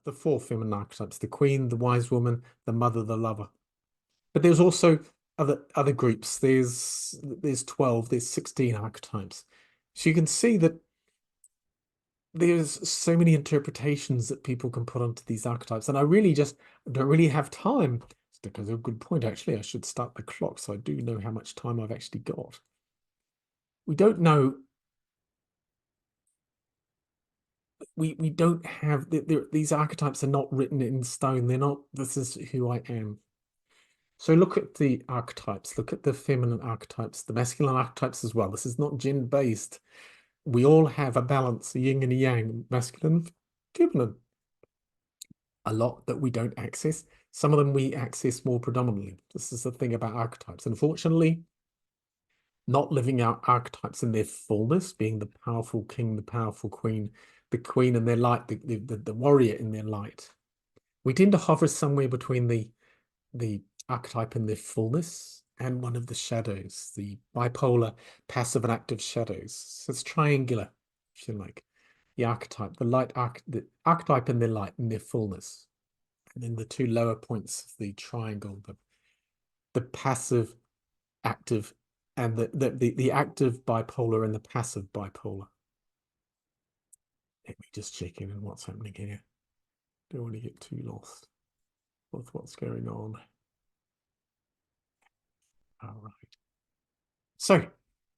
the four feminine archetypes: the queen, the wise woman, the mother, the lover. But there's also other groups. There's 12, there's 16 archetypes. So you can see that there's so many interpretations that people can put onto these archetypes. And I really just don't really have time. Because a good point, actually, I should start the clock so I do know how much time I've actually got. We don't know. We don't have these archetypes are not written in stone. They're not, this is who I am. So look at the archetypes, look at the feminine archetypes, the masculine archetypes as well. This is not gender based. We all have a balance, a yin and a yang, masculine, feminine. A lot that we don't access. Some of them we access more predominantly. This is the thing about archetypes. Unfortunately, not living out archetypes in their fullness, being the powerful king, the powerful queen, the queen in their light, the warrior in their light. We tend to hover somewhere between the archetype in their fullness and one of the shadows, the bipolar passive and active shadows. So it's triangular, if you like. The archetype, the archetype in their light, in their fullness. And then the two lower points of the triangle, the passive, active, and the active bipolar and the passive bipolar. Let me just check in on what's happening here. Don't want to get too lost with what's going on. All right. So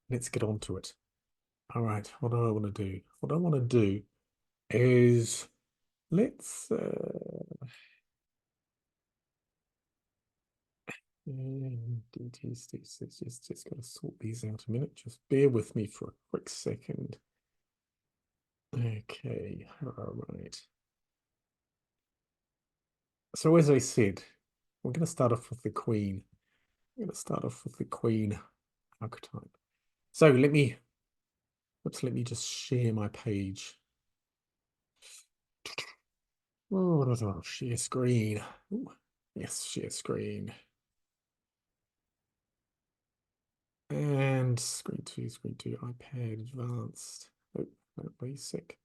let's get on to it. All right. What do I want to do? What I want to do is let's just gotta sort these out a minute. Just bear with me for a quick second. Okay, all right. So as I said, we're going to start off with the queen. I'm going to start off with the queen archetype. So let me just share my page. Oh, share screen. Ooh, yes, share screen. And screen two, iPad advanced. Oh, no, basic.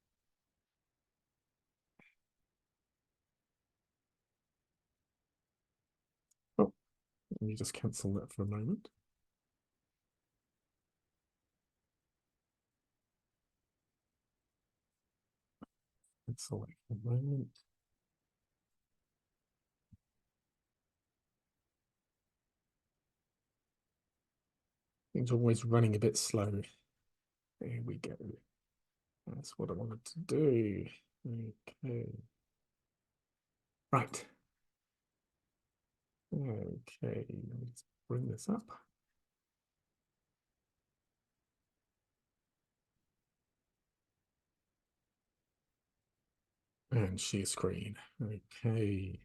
Oh, let me just cancel that for a moment. Cancel that for a moment. Things are always running a bit slow. There we go. That's what I wanted to do. Okay. Right. Okay, let's bring this up. And share screen. Okay.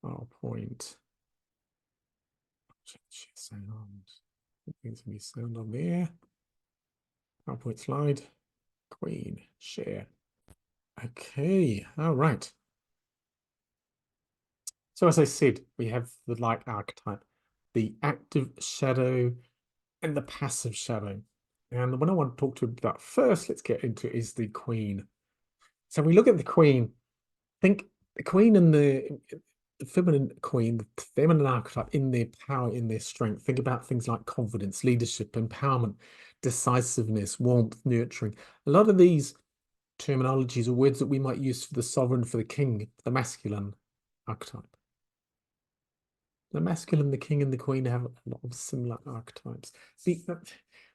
PowerPoint. Share sound. Needs to be sound on there. PowerPoint slide. Queen. Share. Okay. All right. So as I said, we have the light archetype, the active shadow, and the passive shadow. And the one I want to talk to about first, let's get into, is the queen. So we look at the queen. Think the queen and the feminine queen, the feminine archetype in their power, in their strength. Think about things like confidence, leadership, empowerment, decisiveness, warmth, nurturing. A lot of these terminologies are words that we might use for the sovereign, for the king, the masculine archetype. The masculine, the king, and the queen have a lot of similar archetypes. See,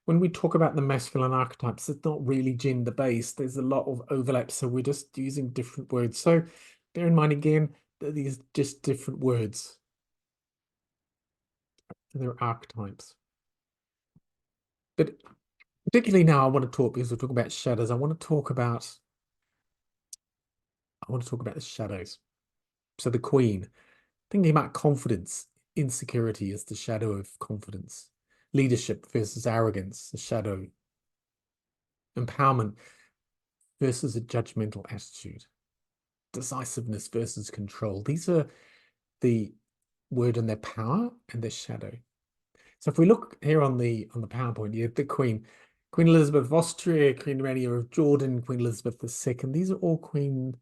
when we talk about the masculine archetypes, it's not really gender based. There's a lot of overlap, so we're just using different words. So bear in mind again that these are just different words. They're archetypes. But particularly now, I want to talk, because we're talking about shadows. I want to talk about the shadows. So the queen, thinking about confidence, insecurity is the shadow of confidence. Leadership versus arrogance, the shadow. Empowerment versus a judgmental attitude. Decisiveness versus control. These are the word and their power and their shadow. So if we look here on the PowerPoint, you have the Queen, Queen Elizabeth of Austria, Queen Rania of Jordan, Queen Elizabeth II. These are all queen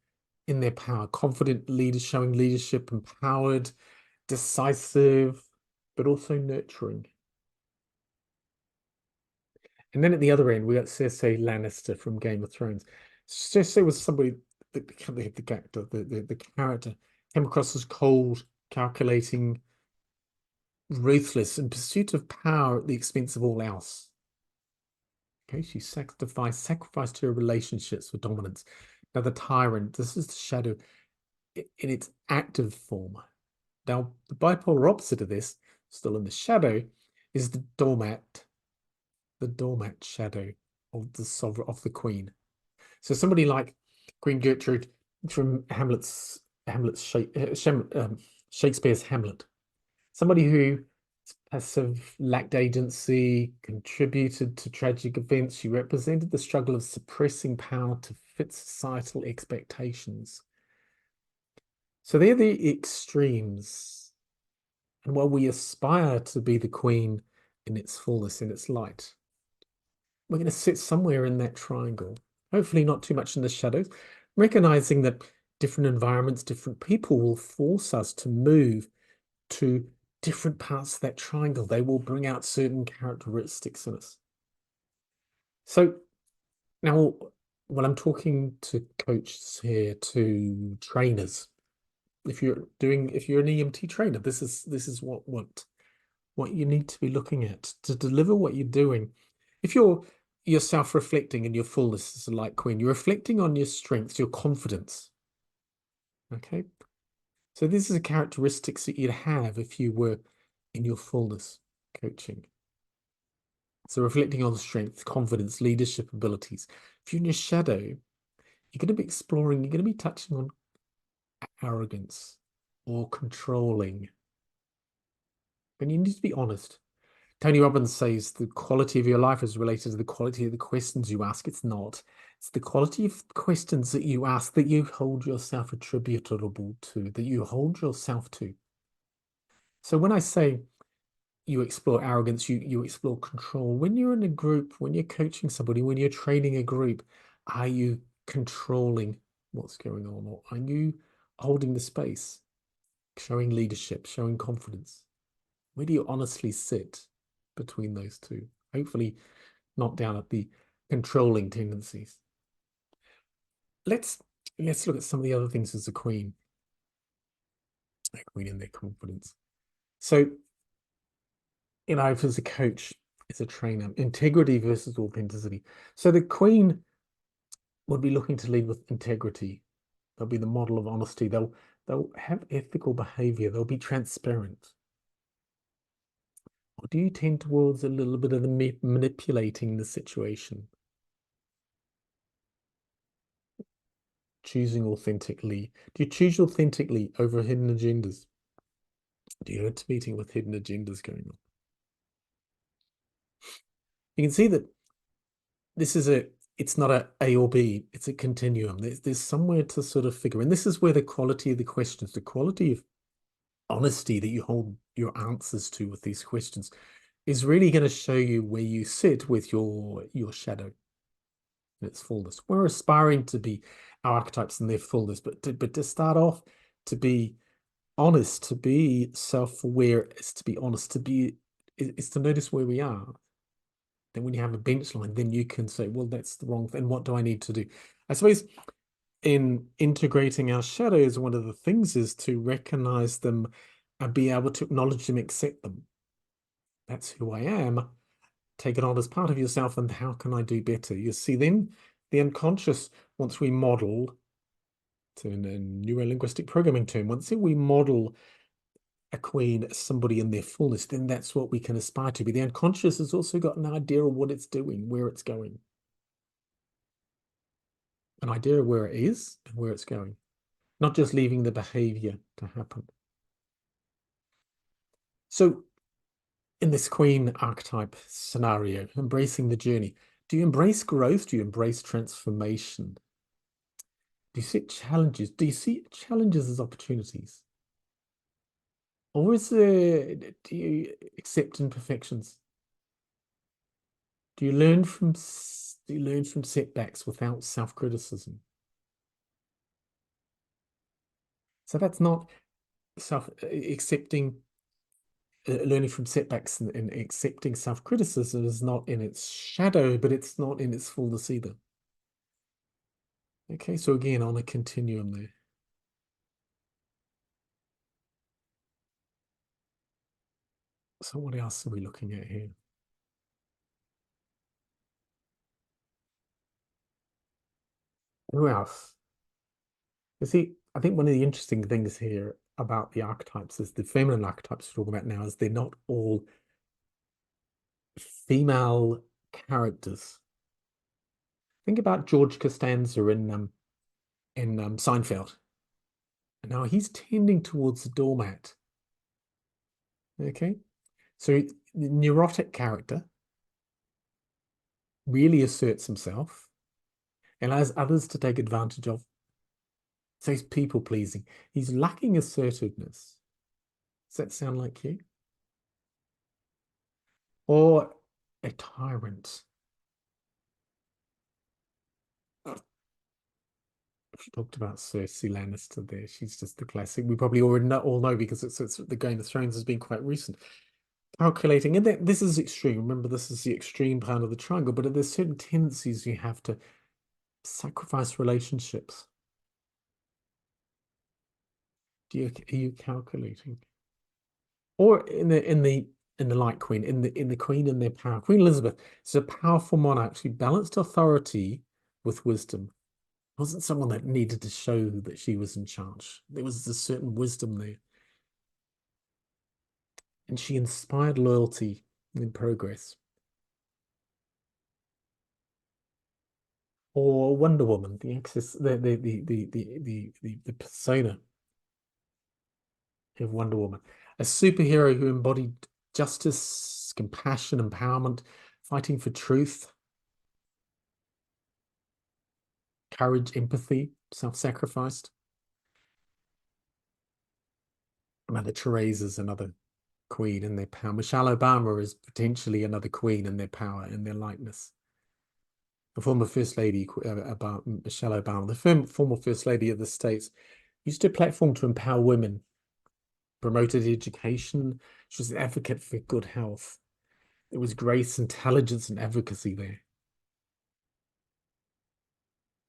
in their power, confident leaders showing leadership, empowered, decisive, but also nurturing. And then at the other end, we got Cersei Lannister from Game of Thrones. Cersei was somebody, the character came across as cold, calculating, ruthless, in pursuit of power at the expense of all else. Okay, she sacrificed her relationships for dominance. Now the tyrant, this is the shadow in its active form. Now the bipolar opposite of this, still in the shadow, is the doormat shadow of the sovereign of the queen. So somebody like Queen Gertrude from Shakespeare's Hamlet, somebody who passive, lacked agency, contributed to tragic events. She represented the struggle of suppressing power to fit societal expectations. So they're the extremes. And while we aspire to be the queen in its fullness, in its light, we're going to sit somewhere in that triangle, hopefully not too much in the shadows, recognizing that different environments, different people will force us to move to different parts of that triangle. They will bring out certain characteristics in us. So now, when I'm talking to coaches here, to trainers, if you're an EMT trainer, this is what you need to be looking at to deliver what you're doing. If you're self-reflecting in your fullness as a light queen, you're reflecting on your strengths, your confidence. Okay. So this is the characteristics that you'd have if you were in your fullness coaching. So reflecting on strength, confidence, leadership abilities. If you're in your shadow, you're going to be exploring, you're going to be touching on arrogance or controlling. And you need to be honest. Tony Robbins says the quality of your life is related to the quality of the questions you ask. It's not. It's the quality of questions that you ask that you hold yourself attributable to, that you hold yourself to. So when I say you explore arrogance, you explore control. When you're in a group, when you're coaching somebody, when you're training a group, are you controlling what's going on? Or are you holding the space, showing leadership, showing confidence? Where do you honestly sit between those two? Hopefully not down at the controlling tendencies. Let's look at some of the other things as a queen. A queen in their confidence. So, if as a coach, as a trainer, integrity versus authenticity. So the queen would be looking to lead with integrity. They'll be the model of honesty. They'll have ethical behavior. They'll be transparent. Or do you tend towards a little bit of the manipulating the situation? Choosing authentically. Do you choose authentically over hidden agendas? Do you go to meeting with hidden agendas going on? You can see that this is it's not a or B, it's a continuum. There's somewhere to sort of figure. And this is where the quality of the questions, the quality of honesty that you hold your answers to with these questions is really going to show you where you sit with your shadow in its fullness. We're aspiring to be our archetypes in their fullness, but to start off, to be honest, to be self-aware, is to be honest, is to notice where we are. Then when you have a bench line, then you can say, well, that's the wrong thing. What do I need to do? I suppose in integrating our shadows, one of the things is to recognize them and be able to acknowledge them, accept them. That's who I am. Take it on as part of yourself, and how can I do better? You see, then the unconscious, once we model, to a neuro-linguistic programming term, once we model a queen, somebody in their fullness, then that's what we can aspire to be. The unconscious has also got an idea of what it's doing, where it's going. An idea of where it is and where it's going. Not just leaving the behavior to happen. So in this queen archetype scenario, embracing the journey, do you embrace growth? Do you embrace transformation? Do you see challenges? Do you see challenges as opportunities? Or do you accept imperfections? Do you learn from setbacks without self-criticism? So that's not self accepting, learning from setbacks and accepting self-criticism is not in its shadow, but it's not in its fullness either. Okay, so again, on a continuum there. So what else are we looking at here? Who else? You see, I think one of the interesting things here about the archetypes is the feminine archetypes we're talking about now is they're not all female characters. Think about George Costanza in Seinfeld. Now he's tending towards the doormat. Okay, so the neurotic character really asserts himself, allows others to take advantage of. So he's people pleasing. He's lacking assertiveness. Does that sound like you? Or a tyrant? We talked about Cersei Lannister there. She's just the classic. We probably already all know because it's the Game of Thrones has been quite recent. Calculating, and this is extreme. Remember, this is the extreme part of the triangle, but there's certain tendencies you have to sacrifice relationships. Are you calculating? Or in the Light Queen, in the Queen in their power. Queen Elizabeth is a powerful monarch. She balanced authority with wisdom. It wasn't someone that needed to show that she was in charge. There was a certain wisdom there. And she inspired loyalty and progress. Or Wonder Woman, the access, the persona of Wonder Woman, a superhero who embodied justice, compassion, empowerment, fighting for truth, courage, empathy, self-sacrificed. Mother Teresa is another queen in their power. Michelle Obama is potentially another queen in their power, in their lightness. The former First Lady, about Michelle Obama, the former First Lady of the States, used her platform to empower women, promoted education. She was an advocate for good health. There was grace, intelligence, and advocacy there.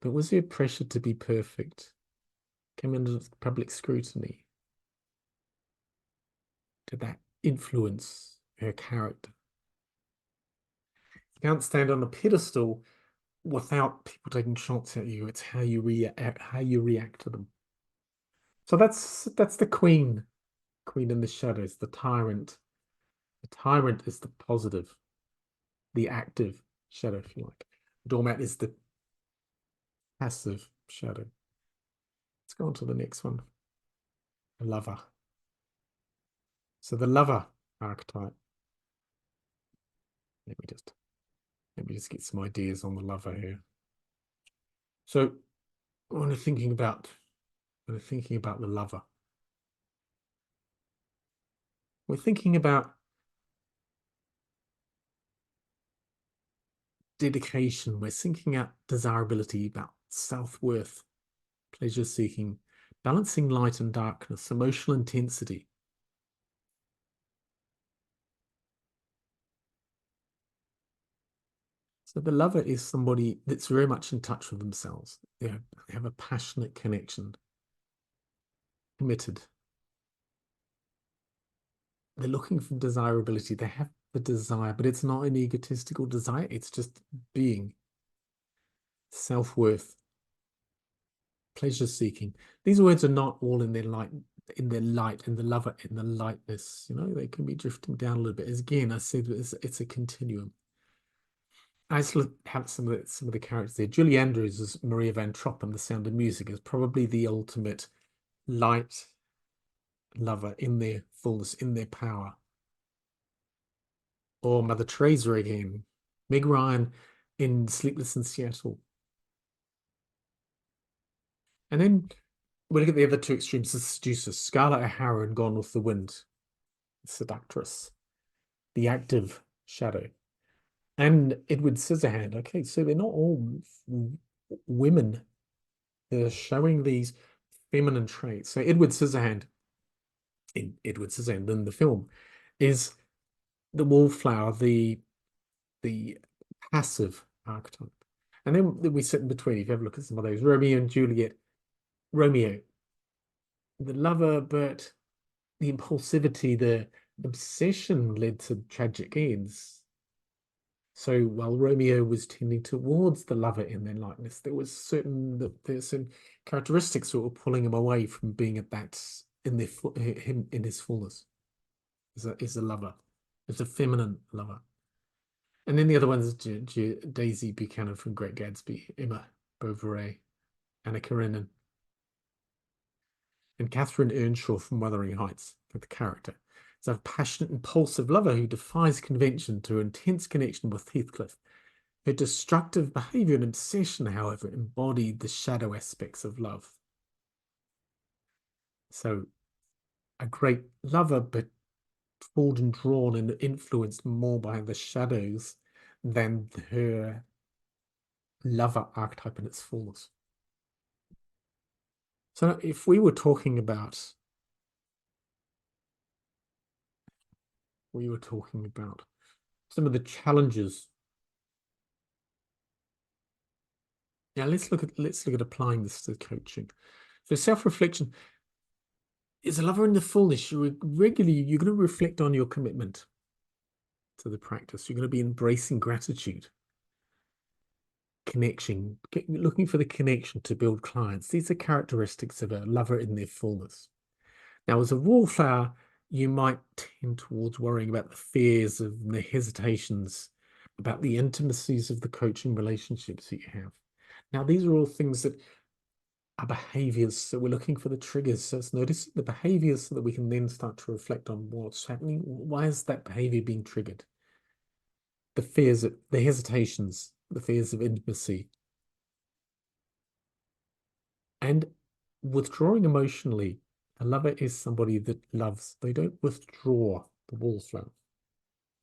But was there pressure to be perfect? Came under public scrutiny. Did that influence her character? You can't stand on a pedestal without people taking shots at you. It's how you react to them. So that's the queen in the shadows, the tyrant. The tyrant is the positive, the active shadow, if you like. The doormat is the passive shadow. Let's go on to the next one. The lover. So the lover archetype. Let me just get some ideas on the lover here. So when we're thinking about the lover, we're thinking about dedication. We're thinking about desirability, about self-worth, pleasure seeking, balancing light and darkness, emotional intensity. So the lover is somebody that's very much in touch with themselves. They have a passionate connection, committed. They're looking for desirability. They have the desire, but it's not an egotistical desire. It's just being, self-worth, pleasure seeking. These words are not all in their light, in the lover, in the lightness. They can be drifting down a little bit. As again, I said it's a continuum. I just have some of the characters there. Julie Andrews as Maria Van Trop in The Sound of Music is probably the ultimate light lover in their fullness, in their power. Or Mother Teresa again. Meg Ryan in Sleepless in Seattle. And then we look at the other two extremes, the seducers. Scarlett O'Hara in Gone with the Wind, the seductress, the active shadow. And Edward Scissorhand. Okay, so they're not all women. They're showing these feminine traits. So Edward Scissorhand, in the film, is the wallflower, the passive archetype. And then we sit in between. If you have a look at some of those, Romeo and Juliet, Romeo, the lover, but the impulsivity, the obsession led to tragic ends. So while Romeo was tending towards the lover in their likeness, there's certain characteristics that were pulling him away from being at that him in his fullness. Is a lover, is a feminine lover. And then the other ones, Daisy Buchanan from Great Gatsby, Emma Bovary, Anna Karenina, and Catherine Earnshaw from Wuthering Heights for the character. It's a passionate, impulsive lover who defies convention to intense connection with Heathcliff. Her destructive behavior and obsession, however, embodied the shadow aspects of love. So, a great lover, but pulled and drawn and influenced more by the shadows than her lover archetype in its fullness. So if we were talking about some of the challenges. Now let's look at applying this to coaching. So self-reflection is a lover in the fullness. You're going to reflect on your commitment to the practice. You're going to be embracing gratitude, connection, looking for the connection to build clients. These are characteristics of a lover in their fullness. Now, as a wallflower, you might tend towards worrying about the fears of the hesitations, about the intimacies of the coaching relationships that you have. Now, these are all things that are behaviors. So we're looking for the triggers. So it's noticing the behaviors so that we can then start to reflect on what's happening. Why is that behavior being triggered? The fears, the hesitations, the fears of intimacy. And withdrawing emotionally, a lover is somebody that loves. They don't withdraw the wallflower.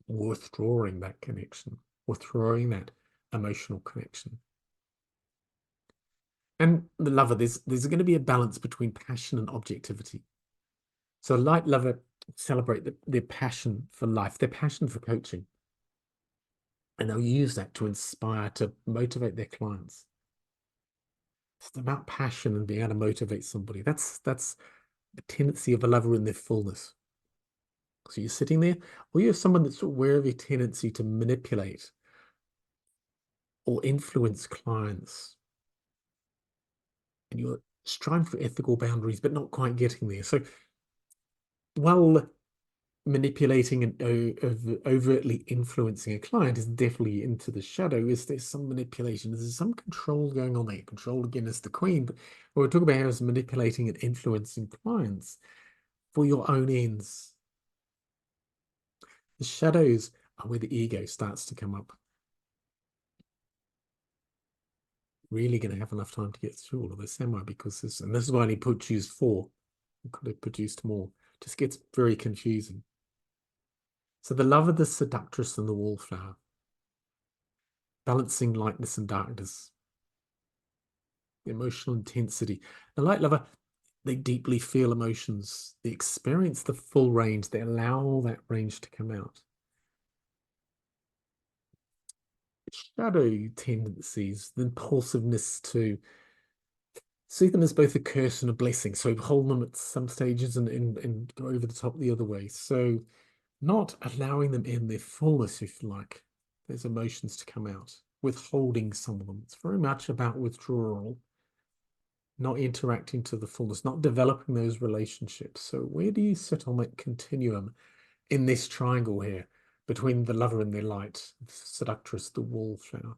Withdrawing that connection, withdrawing that emotional connection. And the lover, there's going to be a balance between passion and objectivity. So a light lover celebrate their passion for life, their passion for coaching. And they'll use that to inspire, to motivate their clients. It's about passion and being able to motivate somebody. That's the tendency of a lover in their fullness. So you're sitting there, or you're someone that's aware of your tendency to manipulate or influence clients. And you're striving for ethical boundaries, but not quite getting there. So while manipulating and overtly influencing a client is definitely into the shadow, is there some manipulation? Is there some control going on there? Control again is the queen, but what we're talking about here is manipulating and influencing clients for your own ends. The shadows are where the ego starts to come up. Really going to have enough time to get through all of this, am I? Because this is why I only choose 4. I could have produced more. Just gets very confusing. So the lover, the seductress, and the wallflower. Balancing lightness and darkness. Emotional intensity. The light lover, they deeply feel emotions. They experience the full range. They allow that range to come out. Shadow tendencies, the impulsiveness to see them as both a curse and a blessing. So hold them at some stages and go over the top the other way. So not allowing them in their fullness, if you like, there's emotions to come out, withholding some of them. It's very much about withdrawal, not interacting to the fullness, not developing those relationships. So where do you sit on that continuum in this triangle here between the lover and their light, the seductress, the wallflower?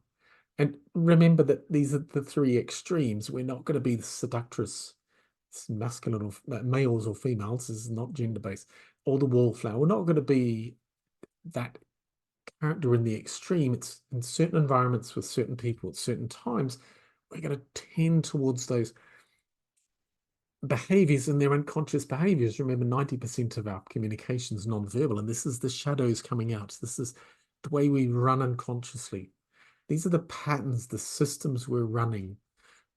And remember that these are the 3 extremes. We're not going to be the seductress, masculine or males or females. This is not gender-based. Or the wallflower. We're not going to be that character in the extreme. It's in certain environments with certain people at certain times. We're going to tend towards those behaviors and their unconscious behaviors. Remember, 90% of our communication is non-verbal, and this is the shadows coming out. This is the way we run unconsciously. These are the patterns, the systems we're running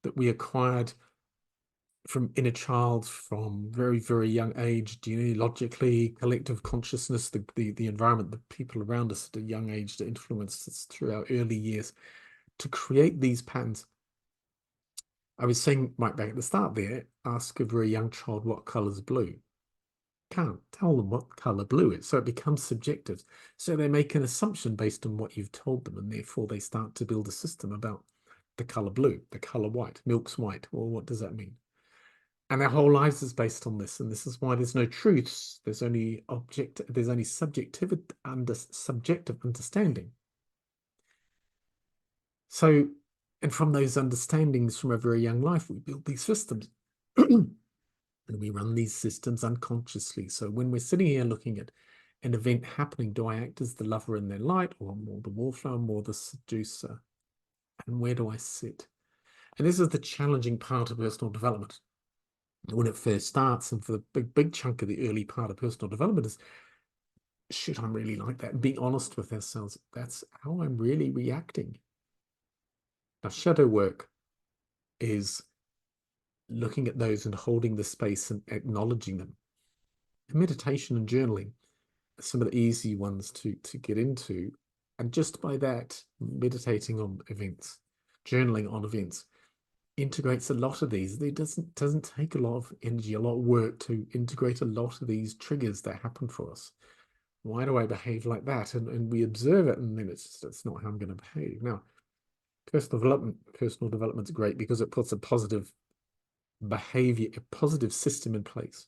that we acquired from inner child, from very, very young age, genealogically, collective consciousness, the environment, the people around us at a young age that influenced us through our early years to create these patterns. I was saying right back at the start there, ask a very young child what color's blue. Can't tell them what color blue is, so it becomes subjective. So they make an assumption based on what you've told them, and therefore they start to build a system about the color blue, the color white, milk's white. Well, what does that mean? And their whole lives is based on this, and this is why there's no truths. There's only subjective understanding. So, and from those understandings from a very young life, we build these systems. And we run these systems unconsciously. So when we're sitting here looking at an event happening, do I act as the lover in their light, or more the wallflower, more the seducer? And where do I sit? And this is the challenging part of personal development. When it first starts, and for the big chunk of the early part of personal development is, shit, I'm really like that. And being honest with ourselves, that's how I'm really reacting. Now, shadow work is looking at those and holding the space and acknowledging them. Meditation and journaling are some of the easy ones to get into. And just by that, meditating on events, journaling on events, integrates a lot of these. It doesn't take a lot of energy, a lot of work to integrate a lot of these triggers that happen for us. Why do I behave like that? And we observe it, and then that's not how I'm going to behave. Now, personal development is great because it puts a positive behavior, a positive system in place.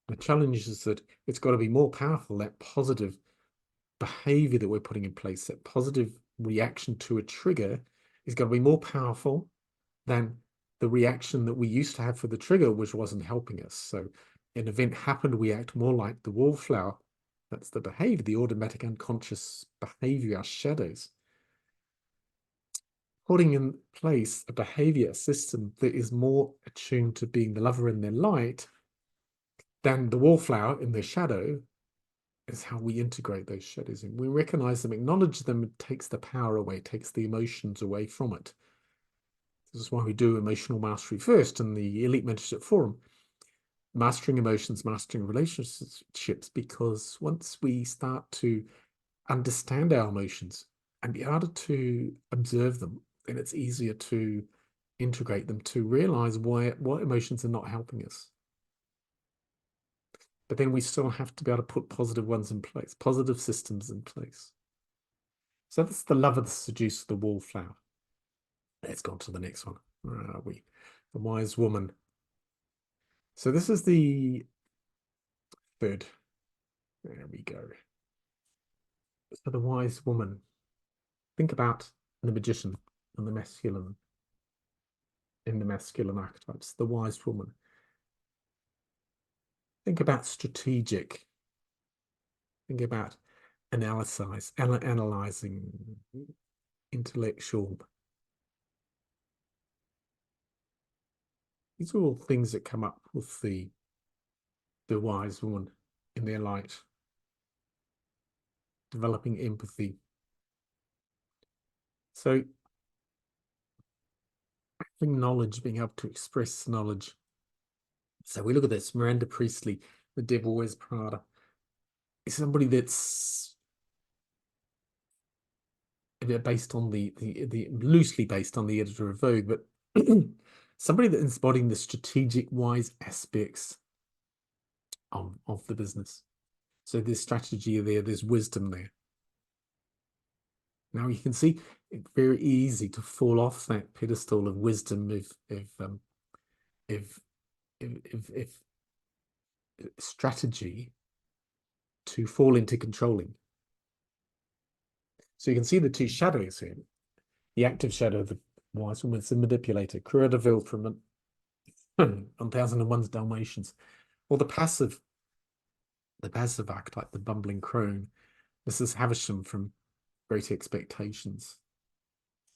The challenge is that it's got to be more powerful, that positive behavior that we're putting in place, that positive reaction to a trigger is going to be more powerful than the reaction that we used to have for the trigger, which wasn't helping us. So an event happened, we act more like the wallflower. That's the behavior, the automatic unconscious behavior, our shadows. Putting in place a behavior, a system that is more attuned to being the lover in their light than the wallflower in their shadow is how we integrate those shadows in. We recognize them, acknowledge them, it takes the power away, takes the emotions away from it. This is why we do emotional mastery first in the Elite Mentorship Forum. Mastering emotions, mastering relationships, because once we start to understand our emotions and be able to observe them, then it's easier to integrate them, to realize what emotions are not helping us. But then we still have to be able to put positive ones in place, positive systems in place. So that's the lover, the seducer, the wallflower. Let's go on to the next one. Where are we? The wise woman. So this is the third. There we go. So the wise woman. Think about the magician and the masculine, in the masculine archetypes, the wise woman. Think about strategic. Think about analyzing, intellectual. These are all things that come up with the wise woman in their light. Developing empathy. So having knowledge, being able to express knowledge. So we look at this, Miranda Priestley, The Devil Wears Prada. Is somebody that's based on the loosely based on the editor of Vogue, but somebody that is embodying the strategic, wise aspects of the business. So there's strategy there, there's wisdom there. Now you can see it's very easy to fall off that pedestal of wisdom if strategy to fall into controlling. So you can see the two shadows here. The active shadow of the wise woman is the manipulator, Cruella de Vil from 1001 Dalmatians, or the passive archetype, the bumbling crone. This is Havisham from Great Expectations.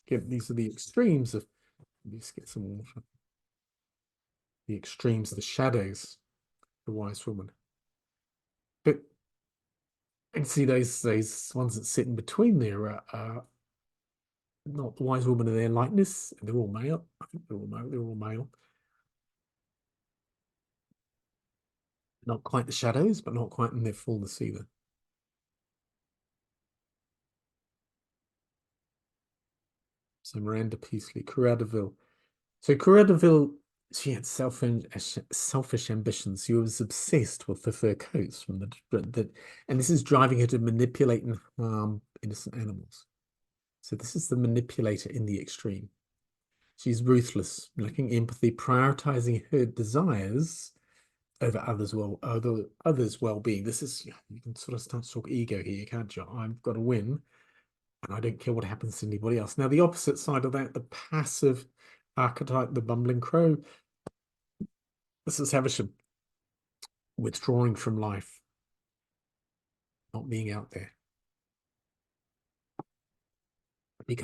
Again, these are the extremes of, let's get some water. The extremes, the shadows, the wise woman. But and see those ones that sit in between there are not the wise woman in their likeness. They're all male. I think they're all male. Not quite the shadows, but not quite in their fullness either. So Miranda Peasley, Cruella de Vil. So Cruella de Vil, she had selfish ambitions. She was obsessed with the fur coats from and this is driving her to manipulate and harm innocent animals. So this is the manipulator in the extreme. She's ruthless, lacking empathy, prioritizing her desires over others' well-being. This is, you can sort of start to talk ego here, can't you? I've got to win, and I don't care what happens to anybody else. Now, the opposite side of that, the passive archetype, the bumbling crow, this is Havisham, withdrawing from life, not being out there, they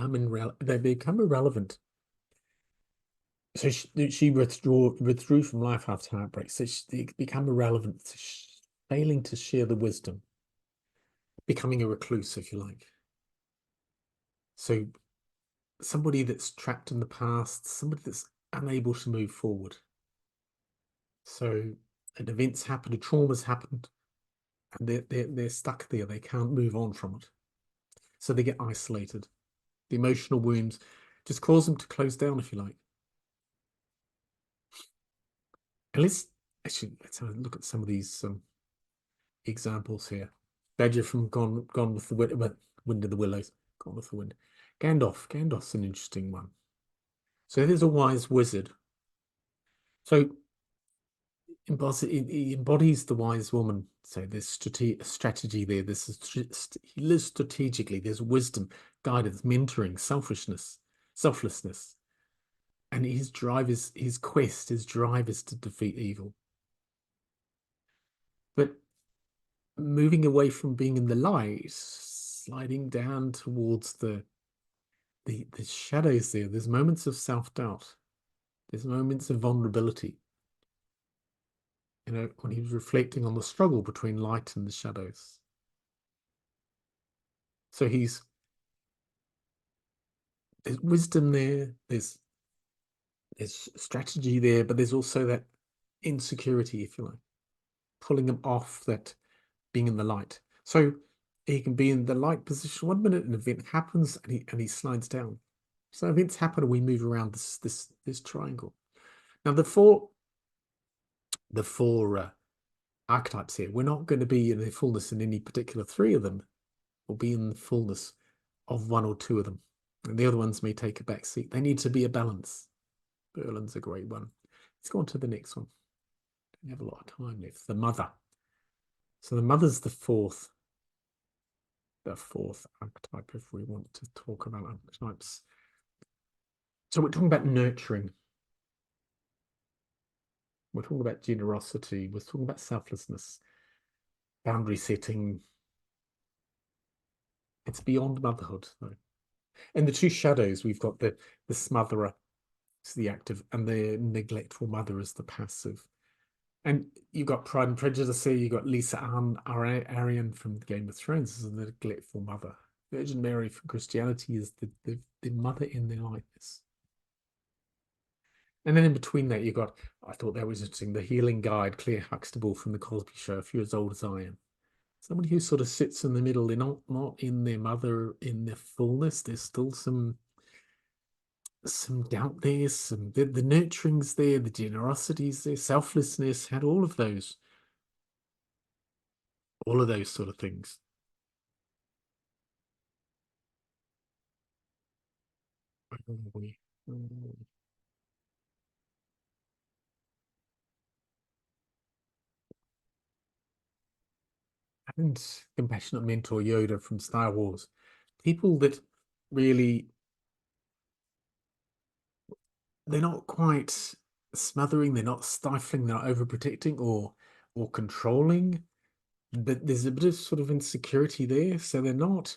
become irrelevant. So she withdrew from life after heartbreak. So they become irrelevant, failing to share the wisdom, becoming a recluse, if you like. So somebody that's trapped in the past, somebody that's unable to move forward. So an event's happened, a trauma's happened, and they're stuck there. They can't move on from it. So they get isolated. The emotional wounds just cause them to close down, if you like. And let's have a look at some of these examples here. Badger from Gone with the Wind of the Willows. Gone with the Wind. Gandalf's an interesting one. So there's a wise wizard. So he embodies the wise woman. So there's strategy there. He lives strategically. There's wisdom, guidance, mentoring, selflessness. And his drive is his drive is to defeat evil. But moving away from being in the light, sliding down towards the shadows there. There's moments of self-doubt. There's moments of vulnerability. You know, when he was reflecting on the struggle between light and the shadows. So there's wisdom there, there's strategy there, but there's also that insecurity, if you like, pulling him off that being in the light. So he can be in the light position 1 minute, an event happens, and he slides down. So events happen, and we move around this triangle. Now the four archetypes here, we're not going to be in the fullness in any particular 3 of them. We'll be in the fullness of 1 or 2 of them, and the other ones may take a back seat. They need to be a balance. Berlin's a great one. Let's go on to the next one. Don't have a lot of time left. The mother. So the mother's the fourth archetype, if we want to talk about archetypes. So we're talking about nurturing. We're talking about generosity. We're talking about selflessness, boundary setting. It's beyond motherhood, though. And the 2 shadows, we've got the smotherer, it's the active, and the neglectful mother is the passive. And you've got Pride and Prejudice here. You've got Lisa Arian from Game of Thrones as the neglectful mother. Virgin Mary from Christianity is the mother in their likeness. And then in between that, you've got, I thought that was interesting, the healing guide, Claire Huxtable from The Cosby Show, if you're as old as I am. Somebody who sort of sits in the middle. They're not in their mother in their fullness. There's still some doubt there, the nurturing's there, the generosity's there, selflessness, had all of those sort of things. And compassionate mentor Yoda from Star Wars. People that really, they're not quite smothering, they're not stifling, they're not overprotecting or controlling, but there's a bit of sort of insecurity there. So they're not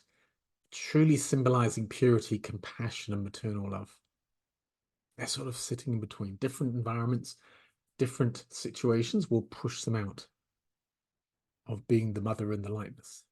truly symbolizing purity, compassion, and maternal love. They're sort of sitting in between. Different environments, different situations will push them out of being the mother in the likeness.